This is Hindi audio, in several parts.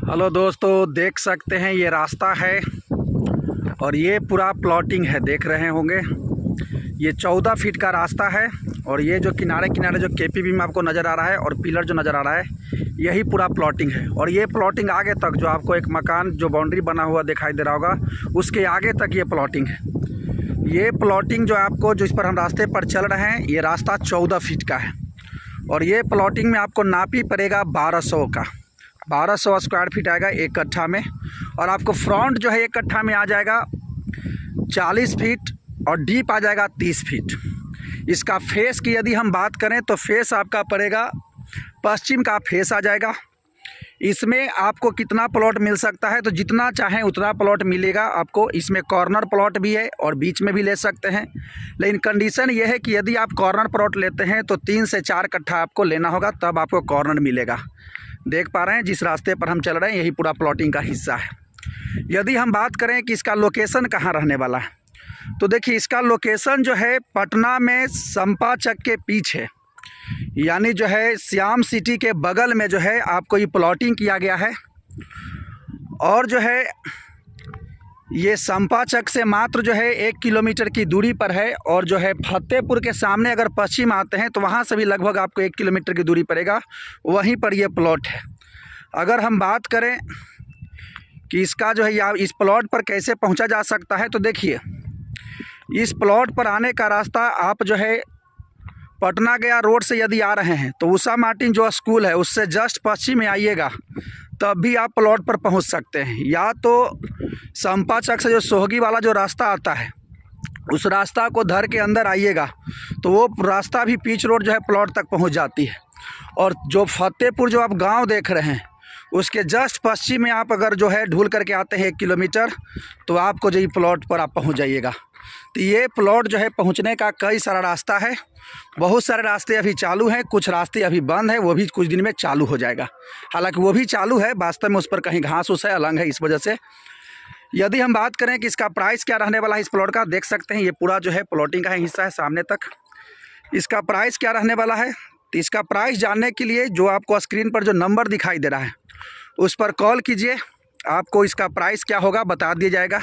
हेलो दोस्तों, देख सकते हैं ये रास्ता है और ये पूरा प्लॉटिंग है। देख रहे होंगे ये 14 फीट का रास्ता है और ये जो किनारे किनारे जो केपीबी में आपको नज़र आ रहा है और पिलर जो नज़र आ रहा है यही पूरा प्लॉटिंग है। और ये प्लॉटिंग आगे तक जो आपको एक मकान जो बाउंड्री बना हुआ दिखाई दे रहा होगा उसके आगे तक ये प्लॉटिंग है। ये प्लॉटिंग जो आपको जो इस पर हम रास्ते पर चल रहे हैं ये रास्ता 14 फीट का है और ये प्लॉटिंग में आपको नापी पड़ेगा 1200 का 1200 स्क्वायर फीट आएगा एक कट्ठा में। और आपको फ्रंट जो है एक कट्ठा में आ जाएगा 40 फीट और डीप आ जाएगा 30 फीट। इसका फेस की यदि हम बात करें तो फेस आपका पड़ेगा पश्चिम का फेस आ जाएगा। इसमें आपको कितना प्लॉट मिल सकता है तो जितना चाहें उतना प्लॉट मिलेगा आपको। इसमें कॉर्नर प्लॉट भी है और बीच में भी ले सकते हैं, लेकिन कंडीशन ये है कि यदि आप कॉर्नर प्लॉट लेते हैं तो 3 से 4 कट्ठा आपको लेना होगा, तब आपको कॉर्नर मिलेगा। देख पा रहे हैं जिस रास्ते पर हम चल रहे हैं यही पूरा प्लॉटिंग का हिस्सा है। यदि हम बात करें कि इसका लोकेशन कहाँ रहने वाला है तो देखिए इसका लोकेशन जो है पटना में संपा चक के पीछे, यानी जो है श्याम सिटी के बगल में जो है आपको ये प्लॉटिंग किया गया है। और जो है ये संपा चक से मात्र जो है 1 किलोमीटर की दूरी पर है। और जो है फतेहपुर के सामने अगर पश्चिम आते हैं तो वहाँ से भी लगभग आपको 1 किलोमीटर की दूरी पड़ेगा, वहीं पर ये प्लॉट है। अगर हम बात करें कि इसका जो है या इस प्लॉट पर कैसे पहुँचा जा सकता है तो देखिए इस प्लॉट पर आने का रास्ता आप जो है पटना गया रोड से यदि आ रहे हैं तो उषा मार्टिन जो स्कूल है उससे जस्ट पश्चिम में आइएगा तब भी आप प्लॉट पर पहुंच सकते हैं। या तो संपा चक से जो सोहगी वाला जो रास्ता आता है उस रास्ता को धर के अंदर आइएगा तो वो रास्ता भी पिच रोड जो है प्लॉट तक पहुंच जाती है। और जो फतेहपुर जो आप गांव देख रहे हैं उसके जस्ट पश्चिम में आप अगर जो है ढूल करके आते हैं 1 किलोमीटर तो आपको जो ये प्लॉट पर आप पहुँच जाइएगा। तो ये प्लॉट जो है पहुंचने का कई सारा रास्ता है। बहुत सारे रास्ते अभी चालू हैं, कुछ रास्ते अभी बंद है, वो भी कुछ दिन में चालू हो जाएगा। हालांकि वो भी चालू है, वास्तव में उस पर कहीं घास उस है अलग है, इस वजह से। यदि हम बात करें कि इसका प्राइस क्या रहने वाला है इस प्लॉट का, देख सकते हैं ये पूरा जो है प्लॉटिंग का हिस्सा है सामने तक। इसका प्राइस क्या रहने वाला है तो इसका प्राइस जानने के लिए जो आपको स्क्रीन पर जो नंबर दिखाई दे रहा है उस पर कॉल कीजिए, आपको इसका प्राइस क्या होगा बता दिया जाएगा।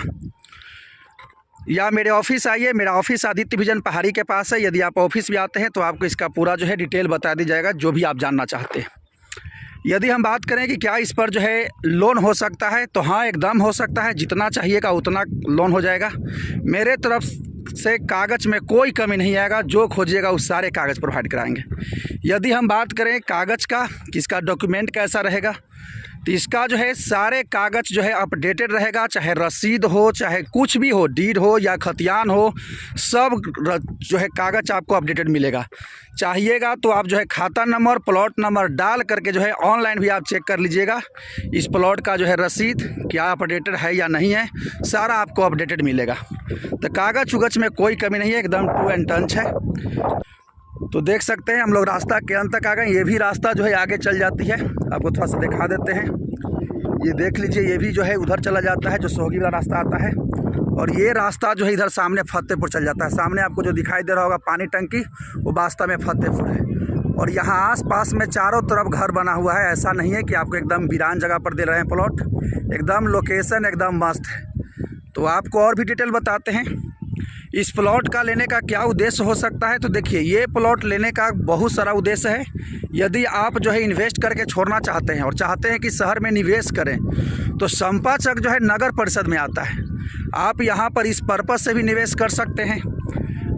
या मेरे ऑफिस आइए, मेरा ऑफिस आदित्य विजन पहाड़ी के पास है। यदि आप ऑफिस भी आते हैं तो आपको इसका पूरा जो है डिटेल बता दी जाएगा जो भी आप जानना चाहते हैं। यदि हम बात करें कि क्या इस पर जो है लोन हो सकता है तो हाँ, एकदम हो सकता है। जितना चाहिएगा उतना लोन हो जाएगा। मेरे तरफ से कागज़ में कोई कमी नहीं आएगा, जो खोजिएगा उस सारे कागज़ प्रोवाइड कराएंगे। यदि हम बात करें कागज़ का कि इसका डॉक्यूमेंट कैसा रहेगा तो इसका जो है सारे कागज़ जो है अपडेटेड रहेगा, चाहे रसीद हो चाहे कुछ भी हो, डीड हो या खतियान हो, सब जो है कागज़ आपको अपडेटेड मिलेगा। चाहिएगा तो आप जो है खाता नंबर प्लॉट नंबर डाल करके जो है ऑनलाइन भी आप चेक कर लीजिएगा इस प्लॉट का जो है रसीद क्या अपडेटेड है या नहीं है, सारा आपको अपडेटेड मिलेगा। तो कागज़ उगज में कोई कमी नहीं है, एकदम टू एंड टंच है। तो देख सकते हैं हम लोग रास्ता के अंत तक आ गए। ये भी रास्ता जो है आगे चल जाती है, आपको थोड़ा सा दिखा देते हैं। ये देख लीजिए ये भी जो है उधर चला जाता है जो सोहगी वाला रास्ता आता है। और ये रास्ता जो है इधर सामने फतेहपुर चल जाता है। सामने आपको जो दिखाई दे रहा होगा पानी टंकी वो वास्तव में फतेहपुर है। और यहाँ आस-पास में चारों तरफ घर बना हुआ है, ऐसा नहीं है कि आपको एकदम वीरान जगह पर दे रहे हैं प्लॉट। एकदम लोकेशन एकदम मस्त है। तो आपको और भी डिटेल बताते हैं इस प्लॉट का लेने का क्या उद्देश्य हो सकता है। तो देखिए ये प्लॉट लेने का बहुत सारा उद्देश्य है। यदि आप जो है इन्वेस्ट करके छोड़ना चाहते हैं और चाहते हैं कि शहर में निवेश करें तो संपा चक जो है नगर परिषद में आता है। आप यहाँ पर इस पर्पज़ से भी निवेश कर सकते हैं।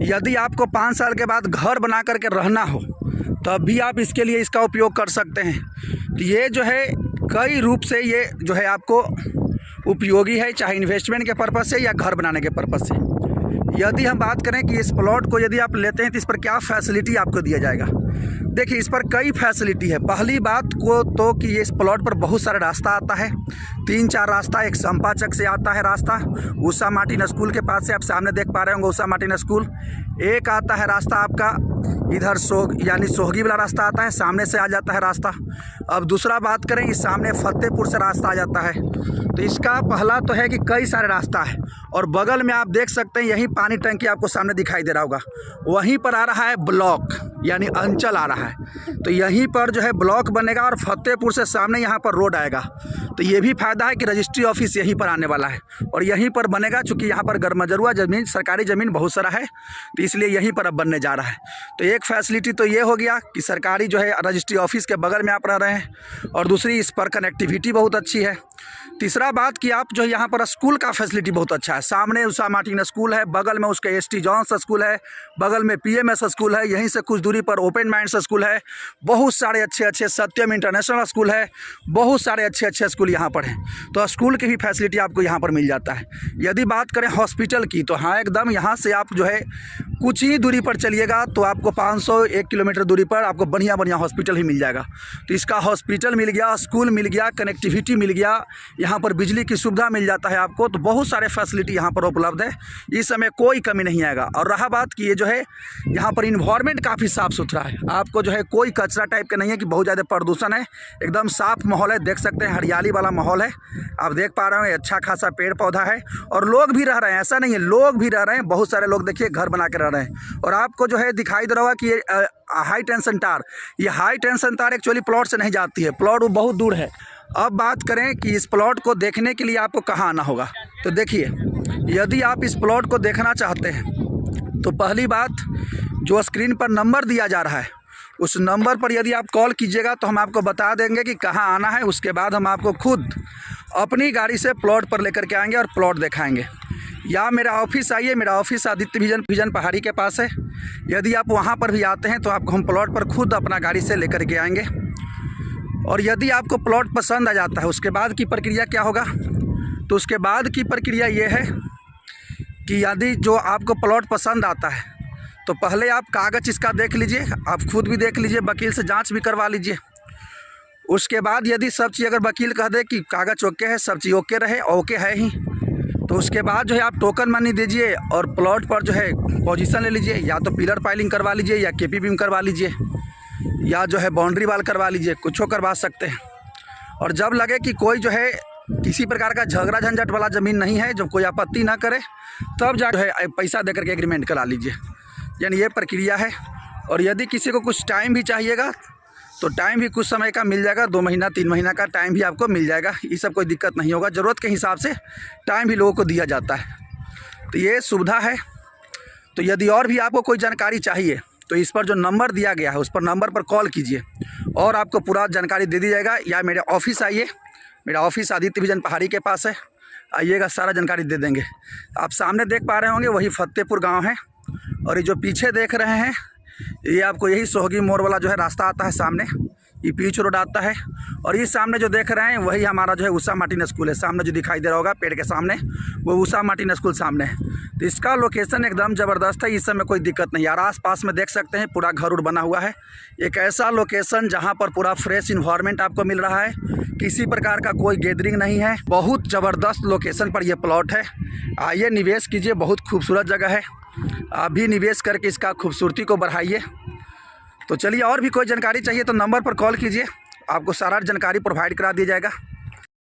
यदि आपको 5 साल के बाद घर बना करके रहना हो तब भी आप इसके लिए इसका उपयोग कर सकते हैं। तो ये जो है कई रूप से ये जो है आपको उपयोगी है, चाहे इन्वेस्टमेंट के पर्पज़ से या घर बनाने के पर्पज़ से। यदि हम बात करें कि इस प्लॉट को यदि आप लेते हैं तो इस पर क्या फैसिलिटी आपको दिया जाएगा। देखिए इस पर कई फैसिलिटी है। पहली बात को तो कि ये इस प्लॉट पर बहुत सारा रास्ता आता है, 3-4 रास्ता। एक संपा चक से आता है रास्ता उषा मार्टिन स्कूल के पास से, आप सामने देख पा रहे होंगे उषा मार्टिन स्कूल। एक आता है रास्ता आपका इधर यानी सोहगी वाला रास्ता आता है, सामने से आ जाता है रास्ता। अब दूसरा बात करें कि सामने फतेहपुर से रास्ता आ जाता है। तो इसका पहला तो है कि कई सारे रास्ता है। और बगल में आप देख सकते हैं यही पानी टंकी आपको सामने दिखाई दे रहा होगा, वहीं पर आ रहा है ब्लॉक यानी अंचल आ रहा है। तो यहीं पर जो है ब्लॉक बनेगा और फतेहपुर से सामने यहाँ पर रोड आएगा। तो ये भी फ़ायदा है कि रजिस्ट्री ऑफिस यहीं पर आने वाला है और यहीं पर बनेगा, चूँकि यहाँ पर गरमजरुआ ज़मीन, सरकारी ज़मीन बहुत सारा है, तो इसलिए यहीं पर अब बनने जा रहा है। तो एक फैसिलिटी तो ये हो गया कि सरकारी जो है रजिस्ट्री ऑफिस के बगल में आप रह रहे हैं, और दूसरी इस पर कनेक्टिविटी बहुत अच्छी है। तीसरा बात कि आप जो है यहाँ पर स्कूल का फैसिलिटी बहुत अच्छा है। सामने उषा मार्टिन स्कूल है, बगल में उसके एस टी जॉन्स स्कूल है, बगल में PMS स्कूल है, यहीं से कुछ दूरी पर ओपन माइंड्स स्कूल है, बहुत सारे अच्छे अच्छे सत्यम इंटरनेशनल स्कूल है, बहुत सारे अच्छे अच्छे स्कूल यहाँ पर हैं। तो स्कूल की भी फैसिलिटी आपको यहाँ पर मिल जाता है। यदि बात करें हॉस्पिटल की, तो हाँ एकदम यहाँ से आप जो है कुछ ही दूरी पर चलिएगा तो आपको 501 किलोमीटर दूरी पर आपको बढ़िया बढ़िया हॉस्पिटल ही मिल जाएगा। तो इसका हॉस्पिटल मिल गया, स्कूल मिल गया, कनेक्टिविटी मिल गया, यहाँ पर बिजली की सुविधा मिल जाता है आपको। तो बहुत सारे फैसिलिटी यहाँ पर उपलब्ध है, इस समय कोई कमी नहीं आएगा। और रहा बात कि ये जो है यहाँ पर इन्वायरमेंट काफ़ी साफ़ सुथरा है, आपको जो है कोई कचरा टाइप का नहीं है कि बहुत ज़्यादा प्रदूषण है, एकदम साफ़ माहौल है। देख सकते हैं हरियाली वाला माहौल है, आप देख पा रहे हैं, अच्छा खासा पेड़ पौधा है और लोग भी रह रहे हैं। ऐसा नहीं है, लोग भी रह रहे हैं, बहुत सारे लोग देखिए घर बना के रह रहे हैं। और आपको जो है दिखाई दे रहा होगा कि ये हाई टेंशन तार, ये हाई टेंशन तार एक्चुअली प्लॉट से नहीं जाती है, प्लॉट वो बहुत दूर है। अब बात करें कि इस प्लॉट को देखने के लिए आपको कहाँ आना होगा, तो देखिए यदि आप इस प्लॉट को देखना चाहते हैं तो पहली बात जो स्क्रीन पर नंबर दिया जा रहा है उस नंबर पर यदि आप कॉल कीजिएगा तो हम आपको बता देंगे कि कहाँ आना है। उसके बाद हम आपको खुद अपनी गाड़ी से प्लॉट पर लेकर के आएंगे और प्लॉट दिखाएंगे। या मेरा ऑफिस आइए, मेरा ऑफिस आदित्य विजन पहाड़ी के पास है। यदि आप वहाँ पर भी आते हैं तो आपको हम प्लॉट पर खुद अपना गाड़ी से लेकर के आएंगे। और यदि आपको प्लॉट पसंद आ जाता है उसके बाद की प्रक्रिया क्या होगा, तो उसके बाद की प्रक्रिया ये है कि यदि जो आपको प्लॉट पसंद आता है तो पहले आप कागज़ इसका देख लीजिए, आप खुद भी देख लीजिए, वकील से जांच भी करवा लीजिए। उसके बाद यदि सब चीज़ अगर वकील कह दे कि कागज़ ओके है, सब चीज़ ओके रहे, ओके है ही, तो उसके बाद जो है आप टोकन मनी दीजिए और प्लॉट पर जो है पोजीशन ले लीजिए। या तो पिलर पाइलिंग करवा लीजिए, या KP बीम करवा लीजिए, या जो है बाउंड्री वाल करवा लीजिए, कुछ करवा सकते हैं। और जब लगे कि कोई जो है किसी प्रकार का झगड़ा झंझट वाला ज़मीन नहीं है, जब कोई आपत्ति ना करे, तब जा जो है पैसा देकर के एग्रीमेंट करा लीजिए। यानी ये प्रक्रिया है। और यदि किसी को कुछ टाइम भी चाहिएगा तो टाइम भी कुछ समय का मिल जाएगा, 2 महीना 3 महीना का टाइम भी आपको मिल जाएगा। ये सब कोई दिक्कत नहीं होगा, ज़रूरत के हिसाब से टाइम भी लोगों को दिया जाता है, तो ये सुविधा है। तो यदि और भी आपको कोई जानकारी चाहिए तो इस पर जो नंबर दिया गया है उस पर नंबर पर कॉल कीजिए और आपको पूरा जानकारी दे दी जाएगा। या मेरे ऑफिस आइए, मेरा ऑफिस आदित्य विजन पहाड़ी के पास है, आइएगा, सारा जानकारी दे देंगे। आप सामने देख पा रहे होंगे वही फतेहपुर गाँव है। और ये जो पीछे देख रहे हैं ये आपको यही सोहगी मोड़ वाला जो है रास्ता आता है, सामने ये पीच रोड आता है। और ये सामने जो देख रहे हैं वही हमारा जो है उषा मार्टिन स्कूल है, सामने जो दिखाई दे रहा होगा पेड़ के सामने वो उषा मार्टिन स्कूल सामने है। तो इसका लोकेशन एकदम ज़बरदस्त है, इस समय कोई दिक्कत नहीं। यार आस-पास में देख सकते हैं पूरा घर उड़ बना हुआ है। एक ऐसा लोकेशन जहाँ पर पूरा फ्रेश इन्वायरमेंट आपको मिल रहा है, किसी प्रकार का कोई गैदरिंग नहीं है, बहुत ज़बरदस्त लोकेशन पर यह प्लॉट है। आइए निवेश कीजिए, बहुत खूबसूरत जगह है, आप भी निवेश करके इसका खूबसूरती को बढ़ाइए। तो चलिए, और भी कोई जानकारी चाहिए तो नंबर पर कॉल कीजिए, आपको सारा जानकारी प्रोवाइड करा दिया जाएगा।